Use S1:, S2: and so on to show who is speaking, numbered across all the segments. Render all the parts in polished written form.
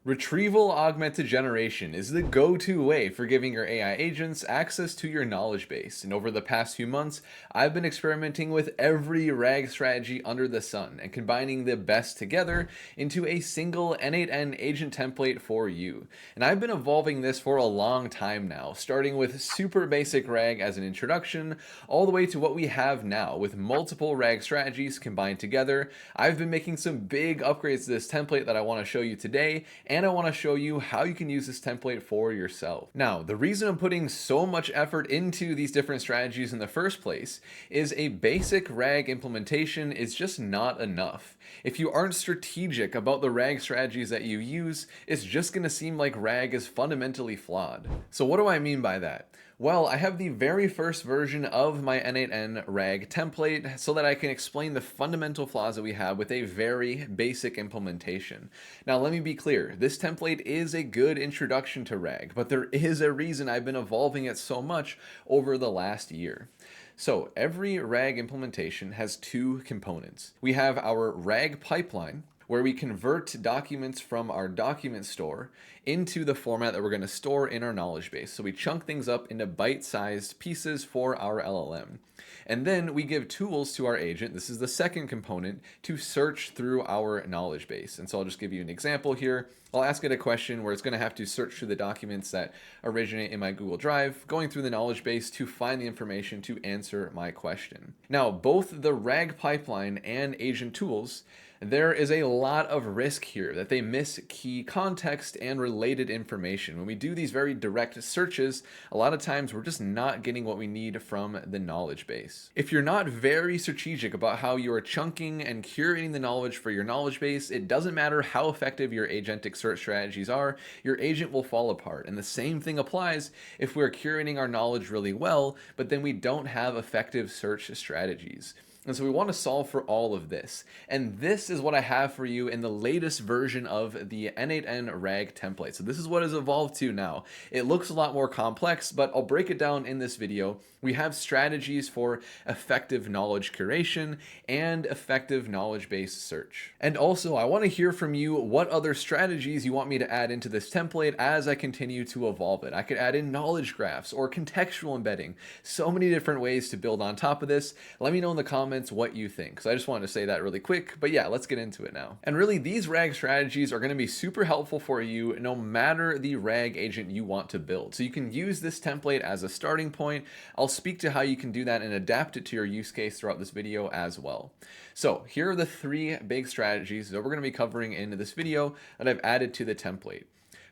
S1: Retrieval augmented generation is the go-to way for giving your AI agents access to your knowledge base. And over the past few months, I've been experimenting with every RAG strategy under the sun and combining the best together into a single n8n agent template for you. And I've been evolving this for a long time now, starting with super basic RAG as an introduction, all the way to what we have now with multiple RAG strategies combined together. I've been making some big upgrades to this template that I want to show you today, and I want to show you how you can use this template for yourself. Now, the reason I'm putting so much effort into these different strategies in the first place is a basic RAG implementation is just not enough. If you aren't strategic about the RAG strategies that you use, it's just going to seem like RAG is fundamentally flawed. So what do I mean by that? Well, I have the very first version of my n8n RAG template so that I can explain the fundamental flaws that we have with a very basic implementation. Now, let me be clear, this template is a good introduction to RAG, but there is a reason I've been evolving it so much over the last year. So every RAG implementation has two components. We have our RAG pipeline, where we convert documents from our document store into the format that we're going to store in our knowledge base. So we chunk things up into bite-sized pieces for our LLM. And then we give tools to our agent, this is the second component, to search through our knowledge base. And so I'll just give you an example here. I'll ask it a question where it's going to have to search through the documents that originate in my Google Drive, going through the knowledge base to find the information to answer my question. Now, both the RAG pipeline and agent tools, there is a lot of risk here that they miss key context and related information. When we do these very direct searches, a lot of times we're just not getting what we need from the knowledge base. If you're not very strategic about how you are chunking and curating the knowledge for your knowledge base, it doesn't matter how effective your agentic search strategies are, your agent will fall apart. And the same thing applies if we're curating our knowledge really well, but then we don't have effective search strategies. And so we want to solve for all of this. And this is what I have for you in the latest version of the n8n RAG template. So this is what has evolved to now. It looks a lot more complex, but I'll break it down in this video. We have strategies for effective knowledge curation and effective knowledge-based search. And also, I want to hear from you what other strategies you want me to add into this template as I continue to evolve it. I could add in knowledge graphs or contextual embedding. So many different ways to build on top of this. Let me know in the comments what you think. So I just wanted to say that really quick, but yeah, let's get into it now. And really, these RAG strategies are going to be super helpful for you no matter the RAG agent you want to build. So you can use this template as a starting point. I'll speak to how you can do that and adapt it to your use case throughout this video as well. So here are the three big strategies that we're going to be covering in this video that I've added to the template.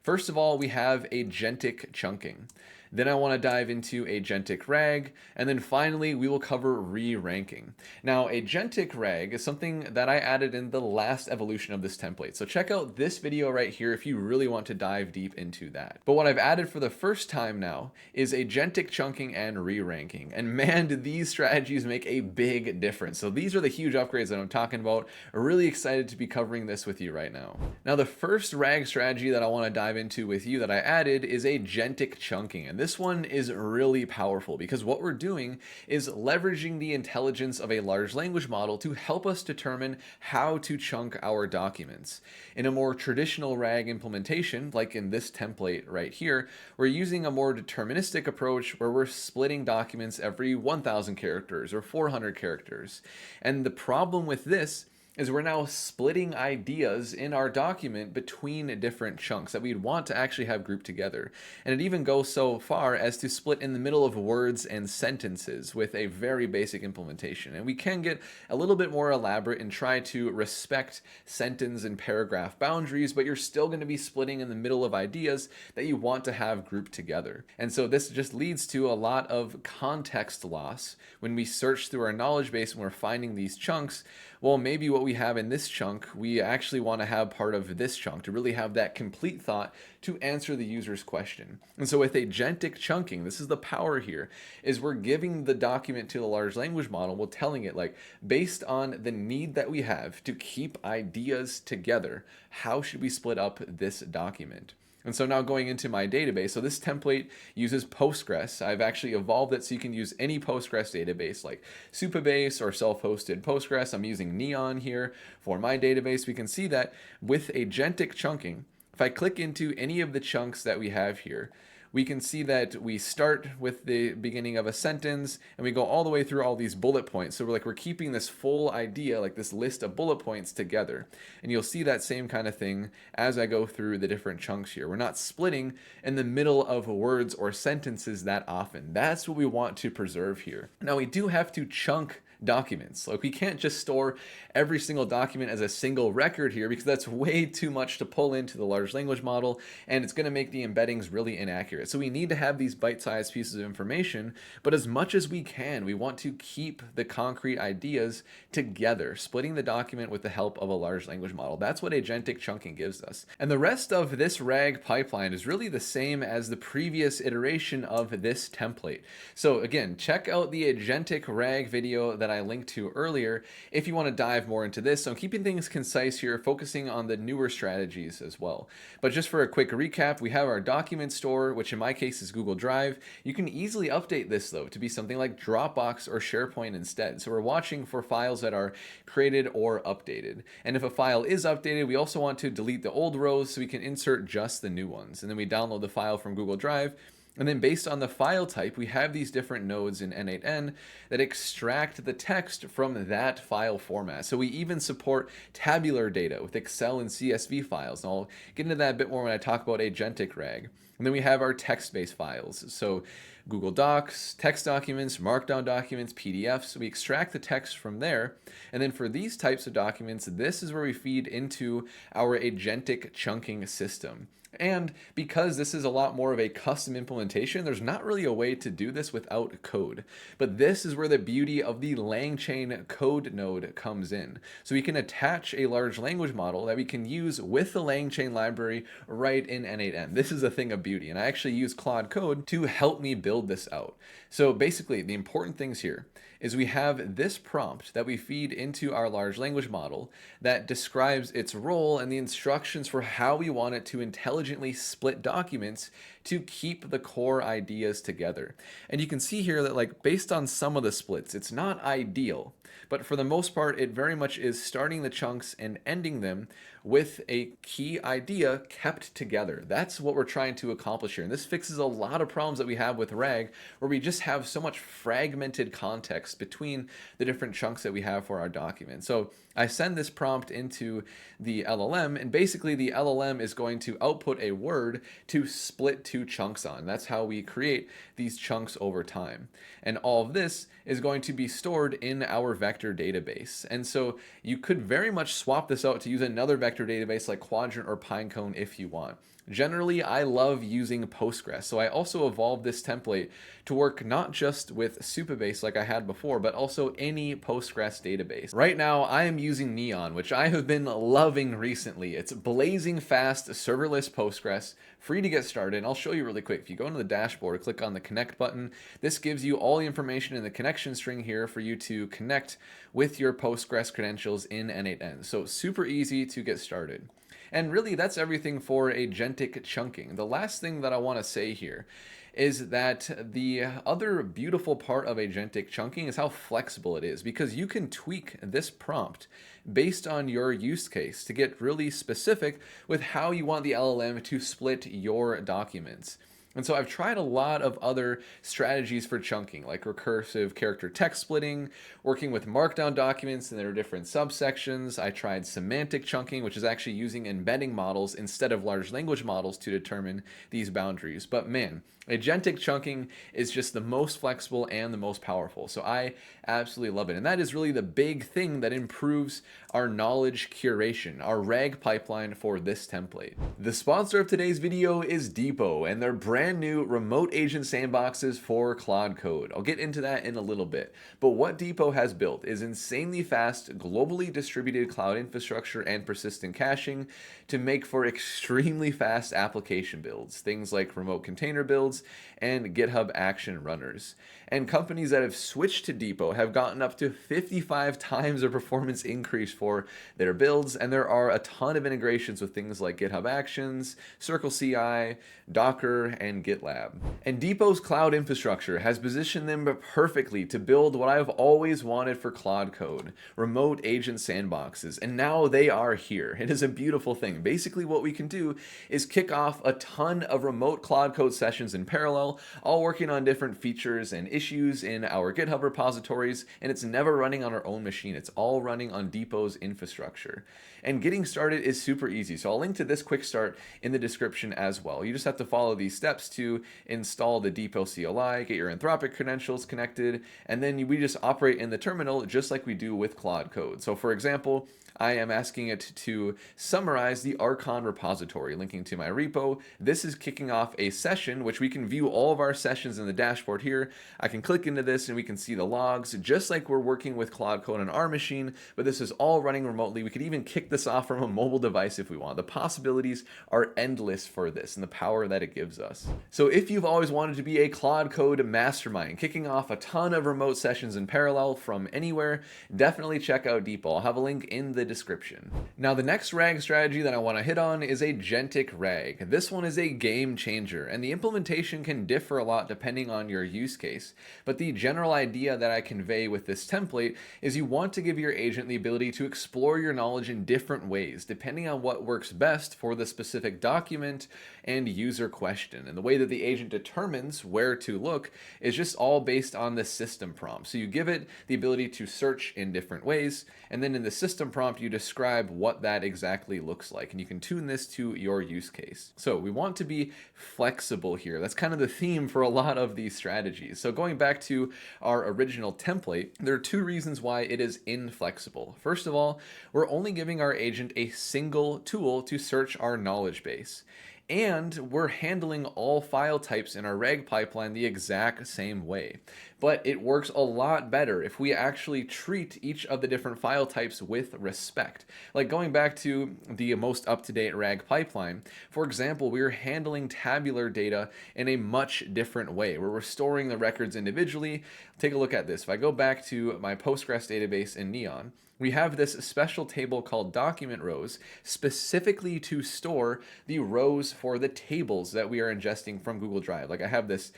S1: First of all, we have Agentic Chunking. Then I want to dive into Agentic RAG, and then finally we will cover Reranking. Now, Agentic RAG is something that I added in the last evolution of this template, so check out this video right here if you really want to dive deep into that. But what I've added for the first time now is Agentic Chunking and Reranking, and man, do these strategies make a big difference. So these are the huge upgrades that I'm talking about. I'm really excited to be covering this with you right now. Now, the first RAG strategy that I want to dive into with you that I added is Agentic Chunking, and this one is really powerful because what we're doing is leveraging the intelligence of a large language model to help us determine how to chunk our documents. In a more traditional RAG implementation, like in this template right here, we're using a more deterministic approach where we're splitting documents every 1,000 characters or 400 characters. And the problem with this is we're now splitting ideas in our document between different chunks that we'd want to actually have grouped together. And it even goes so far as to split in the middle of words and sentences with a very basic implementation. And we can get a little bit more elaborate and try to respect sentence and paragraph boundaries, but you're still going to be splitting in the middle of ideas that you want to have grouped together. And so this just leads to a lot of context loss when we search through our knowledge base and we're finding these chunks. Well, maybe what we have in this chunk, we actually want to have part of this chunk to really have that complete thought to answer the user's question. And so with Agentic Chunking, this is the power here, is we're giving the document to the large language model, we're telling it, like, based on the need that we have to keep ideas together, how should we split up this document? And so now going into my database, so this template uses Postgres. I've actually evolved it so you can use any Postgres database like Supabase or self-hosted Postgres. I'm using n8n here for my database. We can see that with Agentic Chunking, If I click into any of the chunks that we have here, we can see that we start with the beginning of a sentence and we go all the way through all these bullet points. So we're keeping this full idea, like this list of bullet points together. And you'll see that same kind of thing as I go through the different chunks here. We're not splitting in the middle of words or sentences that often. That's what we want to preserve here. Now we do have to chunk documents. Like we can't just store every single document as a single record here because that's way too much to pull into the large language model and it's going to make the embeddings really inaccurate. So we need to have these bite-sized pieces of information, but as much as we can, we want to keep the concrete ideas together, splitting the document with the help of a large language model. That's what agentic chunking gives us. And the rest of this RAG pipeline is really the same as the previous iteration of this template. So again, check out the agentic RAG video that I linked to earlier if you want to dive more into this. So I'm keeping things concise here, focusing on the newer strategies as well. But just for a quick recap, we have our document store, which in my case is Google Drive. You can easily update this though to be something like Dropbox or SharePoint instead. So we're watching for files that are created or updated. And if a file is updated, we also want to delete the old rows so we can insert just the new ones. And then we download the file from Google Drive. And then based on the file type, we have these different nodes in n8n that extract the text from that file format. So we even support tabular data with Excel and CSV files. And I'll get into that a bit more when I talk about Agentic RAG. And then we have our text-based files. So Google Docs, text documents, Markdown documents, PDFs. We extract the text from there. And then for these types of documents, this is where we feed into our agentic chunking system. And because this is a lot more of a custom implementation, there's not really a way to do this without code. But this is where the beauty of the LangChain code node comes in. So we can attach a large language model that we can use with the LangChain library right in n8n. This is a thing of beauty. And I actually use Claude Code to help me build this out. So basically, the important things here is we have this prompt that we feed into our large language model that describes its role and the instructions for how we want it to intelligently split documents to keep the core ideas together. And you can see here that like based on some of the splits, it's not ideal, but for the most part, it very much is starting the chunks and ending them with a key idea kept together. That's what we're trying to accomplish here. And this fixes a lot of problems that we have with RAG, where we just have so much fragmented context between the different chunks that we have for our document. So I send this prompt into the LLM, and basically the LLM is going to output a word to split two chunks on. That's how we create these chunks over time. And all of this is going to be stored in our vector database. And so you could very much swap this out to use another vector database like Quadrant or Pinecone if you want. Generally, I love using Postgres, so I also evolved this template to work not just with Supabase like I had before, but also any Postgres database. Right now, I am using n8n, which I have been loving recently. It's blazing fast, serverless Postgres, free to get started. And I'll show you really quick. If you go into the dashboard, click on the connect button, this gives you all the information in the connection string here for you to connect with your Postgres credentials in n8n. So super easy to get started. And really, that's everything for agentic chunking. The last thing that I want to say here is that the other beautiful part of agentic chunking is how flexible it is, because you can tweak this prompt based on your use case to get really specific with how you want the LLM to split your documents. And so I've tried a lot of other strategies for chunking, like recursive character text splitting, working with markdown documents and their different subsections. I tried semantic chunking, which is actually using embedding models instead of large language models to determine these boundaries. But man, agentic chunking is just the most flexible and the most powerful. So I absolutely love it. And that is really the big thing that improves our knowledge curation, our RAG pipeline for this template. The sponsor of today's video is Depot and their brand new remote agent sandboxes for Claude Code. I'll get into that in a little bit. But what Depot has built is insanely fast, globally distributed cloud infrastructure and persistent caching to make for extremely fast application builds, things like remote container builds and GitHub action runners. And companies that have switched to Depot have gotten up to 55 times their performance increase for their builds, and there are a ton of integrations with things like GitHub Actions, Circle CI, Docker, and and GitLab. And Depot's cloud infrastructure has positioned them perfectly to build what I've always wanted for Claude Code, remote agent sandboxes, and now they are here. It is a beautiful thing. Basically what we can do is kick off a ton of remote Claude Code sessions in parallel, all working on different features and issues in our GitHub repositories, and it's never running on our own machine. It's all running on Depot's infrastructure. And getting started is super easy. So I'll link to this quick start in the description as well. You just have to follow these steps to install the Depot CLI, get your Anthropic credentials connected, and then we just operate in the terminal just like we do with Claude Code. So for example, I am asking it to summarize the Archon repository, linking to my repo. This is kicking off a session, which we can view all of our sessions in the dashboard here. I can click into this and we can see the logs, just like we're working with Claude Code on our machine, but this is all running remotely. We could even kick this off from a mobile device if we want. The possibilities are endless for this and the power that it gives us. So if you've always wanted to be a Claude Code mastermind, kicking off a ton of remote sessions in parallel from anywhere, definitely check out Depot. I'll have a link in the description. Now the next RAG strategy that I want to hit on is Agentic RAG. This one is a game changer, and the implementation can differ a lot depending on your use case. But the general idea that I convey with this template is you want to give your agent the ability to explore your knowledge in different ways, depending on what works best for the specific document and user question. And the way that the agent determines where to look is just all based on the system prompt. So you give it the ability to search in different ways, and then in the system prompt you describe what that exactly looks like, and you can tune this to your use case. So we want to be flexible here. That's kind of the theme for a lot of these strategies. So going back to our original template, there are two reasons why it is inflexible. First of all, we're only giving our agent a single tool to search our knowledge base. And we're handling all file types in our RAG pipeline the exact same way. But it works a lot better if we actually treat each of the different file types with respect. Like going back to the most up-to-date RAG pipeline, for example, we're handling tabular data in a much different way, where we're storing the records individually. Take a look at this. If I go back to my Postgres database in n8n, we have this special table called document rows specifically to store the rows for the tables that we are ingesting from Google Drive. Like I have this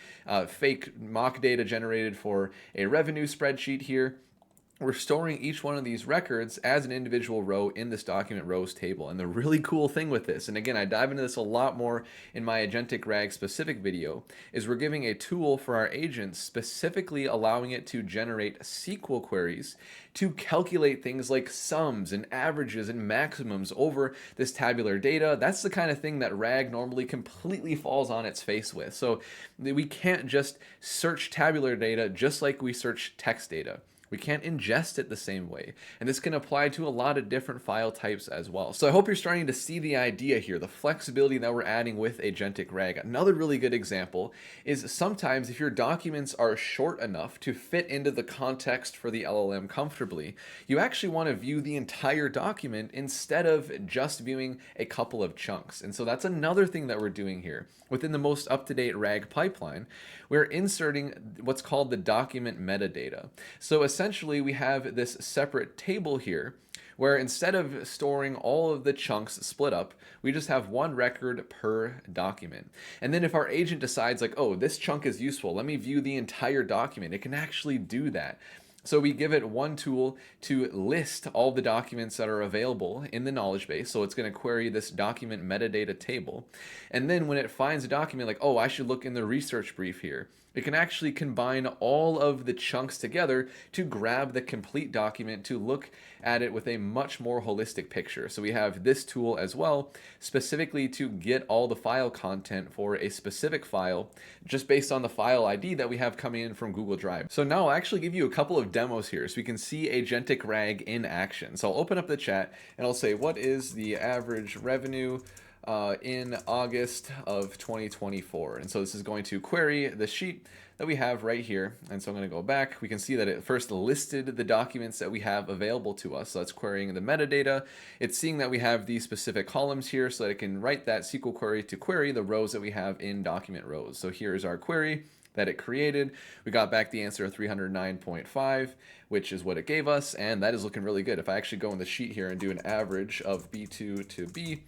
S1: fake mock data generated for a revenue spreadsheet here. We're storing each one of these records as an individual row in this document rows table. And the really cool thing with this, and again, I dive into this a lot more in my Agentic RAG specific video, is we're giving a tool for our agents, specifically allowing it to generate SQL queries to calculate things like sums and averages and maximums over this tabular data. That's the kind of thing that RAG normally completely falls on its face with. So we can't just search tabular data just like we search text data. We can't ingest it the same way. And this can apply to a lot of different file types as well. So I hope you're starting to see the idea here, the flexibility that we're adding with Agentic RAG. Another really good example is sometimes if your documents are short enough to fit into the context for the LLM comfortably, you actually want to view the entire document instead of just viewing a couple of chunks. And so that's another thing that we're doing here. Within the most up-to-date RAG pipeline, we're inserting what's called the document metadata. So essentially we have this separate table here where instead of storing all of the chunks split up, we just have one record per document. And then if our agent decides like, oh, this chunk is useful, let me view the entire document, it can actually do that. So we give it one tool to list all the documents that are available in the knowledge base. So it's going to query this document metadata table. And then when it finds a document like, oh, I should look in the research brief here, it can actually combine all of the chunks together to grab the complete document to look at it with a much more holistic picture. So we have this tool as well, specifically to get all the file content for a specific file just based on the file ID that we have coming in from Google Drive. So now I'll actually give you a couple of demos here so we can see Agentic RAG in action. So I'll open up the chat and I'll say, what is the average revenue in August of 2024. And so this is going to query the sheet that we have right here. And so I'm going to go back. We can see that it first listed the documents that we have available to us. So that's querying the metadata. It's seeing that we have these specific columns here so that it can write that SQL query to query the rows that we have in document rows. So here's our query that it created. We got back the answer of 309.5, which is what it gave us. And that is looking really good. If I actually go in the sheet here and do an average of B2 to B,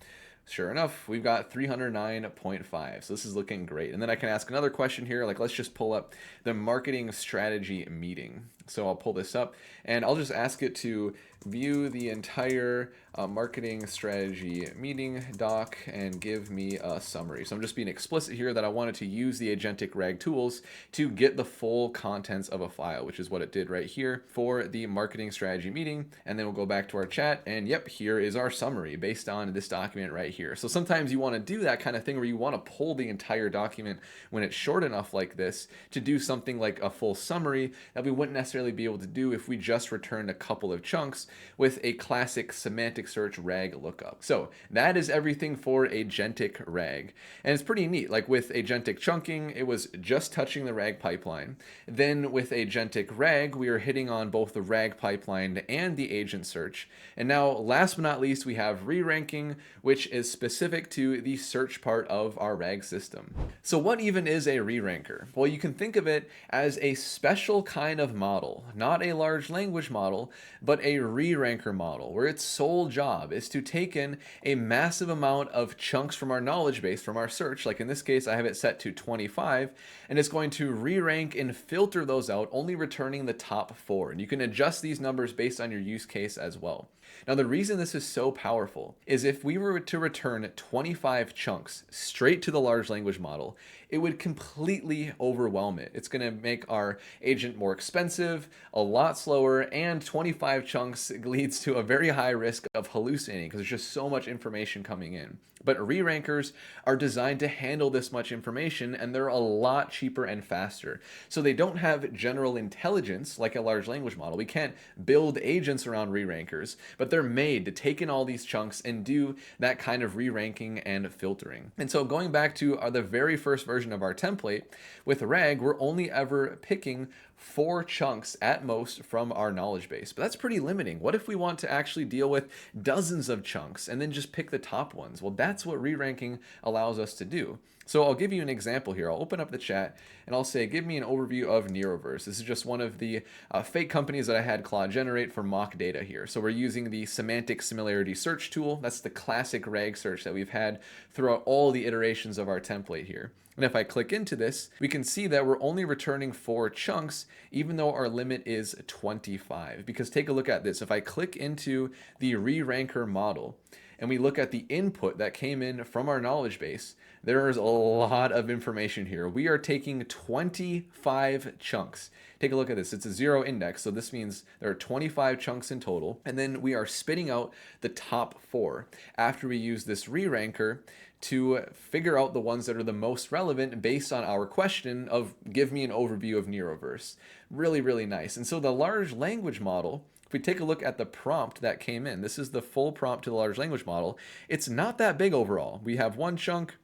S1: Sure enough, we've got 309.5. So this is looking great. And then I can ask another question here. Like, let's just pull up the marketing strategy meeting. So I'll pull this up and I'll just ask it to view the entire marketing strategy meeting doc and give me a summary. So I'm just being explicit here that I wanted to use the Agentic RAG tools to get the full contents of a file, which is what it did right here for the marketing strategy meeting. And then we'll go back to our chat and yep, here is our summary based on this document right here. So sometimes you want to do that kind of thing where you want to pull the entire document when it's short enough like this to do something like a full summary that we wouldn't necessarily be able to do if we just returned a couple of chunks with a classic semantic search RAG lookup. So that is everything for Agentic RAG. And it's pretty neat. Like with Agentic Chunking, it was just touching the RAG pipeline. Then with Agentic RAG, we are hitting on both the RAG pipeline and the agent search. And now, last but not least, we have Reranking, which is specific to the search part of our RAG system. So what even is a re-ranker? Well, you can think of it as a special kind of model, not a large language model, but a re-ranker model, where its sole job is to take in a massive amount of chunks from our knowledge base, from our search. Like in this case, I have it set to 25, and it's going to re-rank and filter those out, only returning the top 4. And you can adjust these numbers based on your use case as well. Now, the reason this is so powerful is if we were to return 25 chunks straight to the large language model, it would completely overwhelm it. It's going to make our agent more expensive, a lot slower, and 25 chunks leads to a very high risk of hallucinating because there's just so much information coming in. But re-rankers are designed to handle this much information, and they're a lot cheaper and faster. So they don't have general intelligence like a large language model. We can't build agents around re-rankers, but they're made to take in all these chunks and do that kind of re-ranking and filtering. And so going back to the very first version of our template, with RAG, we're only ever picking 4 chunks at most from our knowledge base. But that's pretty limiting. What if we want to actually deal with dozens of chunks and then just pick the top ones? Well, that's what re-ranking allows us to do. So I'll give you an example here. I'll open up the chat and I'll say, give me an overview of Neroverse. This is just one of the fake companies that I had Claude generate for mock data here. So we're using the semantic similarity search tool. That's the classic RAG search that we've had throughout all the iterations of our template here. And if I click into this, we can see that we're only returning 4 chunks, even though our limit is 25. Because take a look at this. If I click into the re-ranker model, and we look at the input that came in from our knowledge base, there is a lot of information here. We are taking 25 chunks. Take a look at this. It's a 0 index, so this means there are 25 chunks in total. And then we are spitting out the top 4 after we use this re-ranker to figure out the ones that are the most relevant based on our question of give me an overview of Neroverse. Really, really nice. And so the large language model, if we take a look at the prompt that came in, this is the full prompt to the large language model. It's not that big overall. We have 1 chunk,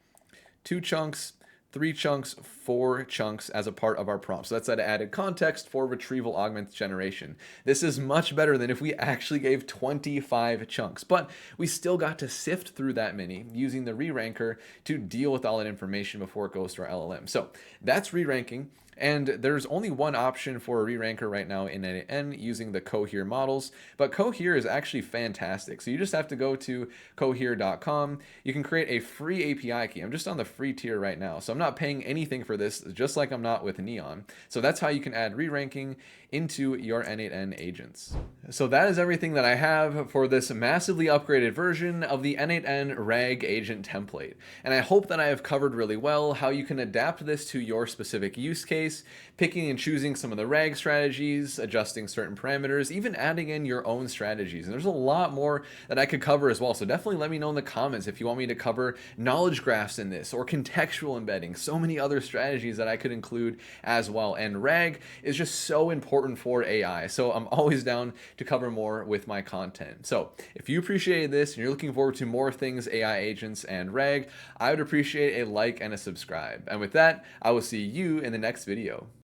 S1: 2 chunks, 3 chunks, 4 chunks as a part of our prompt. So that's that added context for retrieval augmented generation. This is much better than if we actually gave 25 chunks, but we still got to sift through that many using the re-ranker to deal with all that information before it goes to our LLM. So that's re-ranking. And there's only one option for a re-ranker right now in n8n using the Cohere models, but Cohere is actually fantastic. So you just have to go to cohere.com. You can create a free API key. I'm just on the free tier right now, so I'm not paying anything for this, just like I'm not with Neon. So that's how you can add re-ranking into your n8n agents. So that is everything that I have for this massively upgraded version of the n8n RAG agent template. And I hope that I have covered really well how you can adapt this to your specific use case, picking and choosing some of the RAG strategies, adjusting certain parameters, even adding in your own strategies. And there's a lot more that I could cover as well. So definitely let me know in the comments if you want me to cover knowledge graphs in this or contextual embedding, so many other strategies that I could include as well. And RAG is just so important for AI. So I'm always down to cover more with my content. So if you appreciated this and you're looking forward to more things AI agents and RAG, I would appreciate a like and a subscribe. And with that, I will see you in the next video.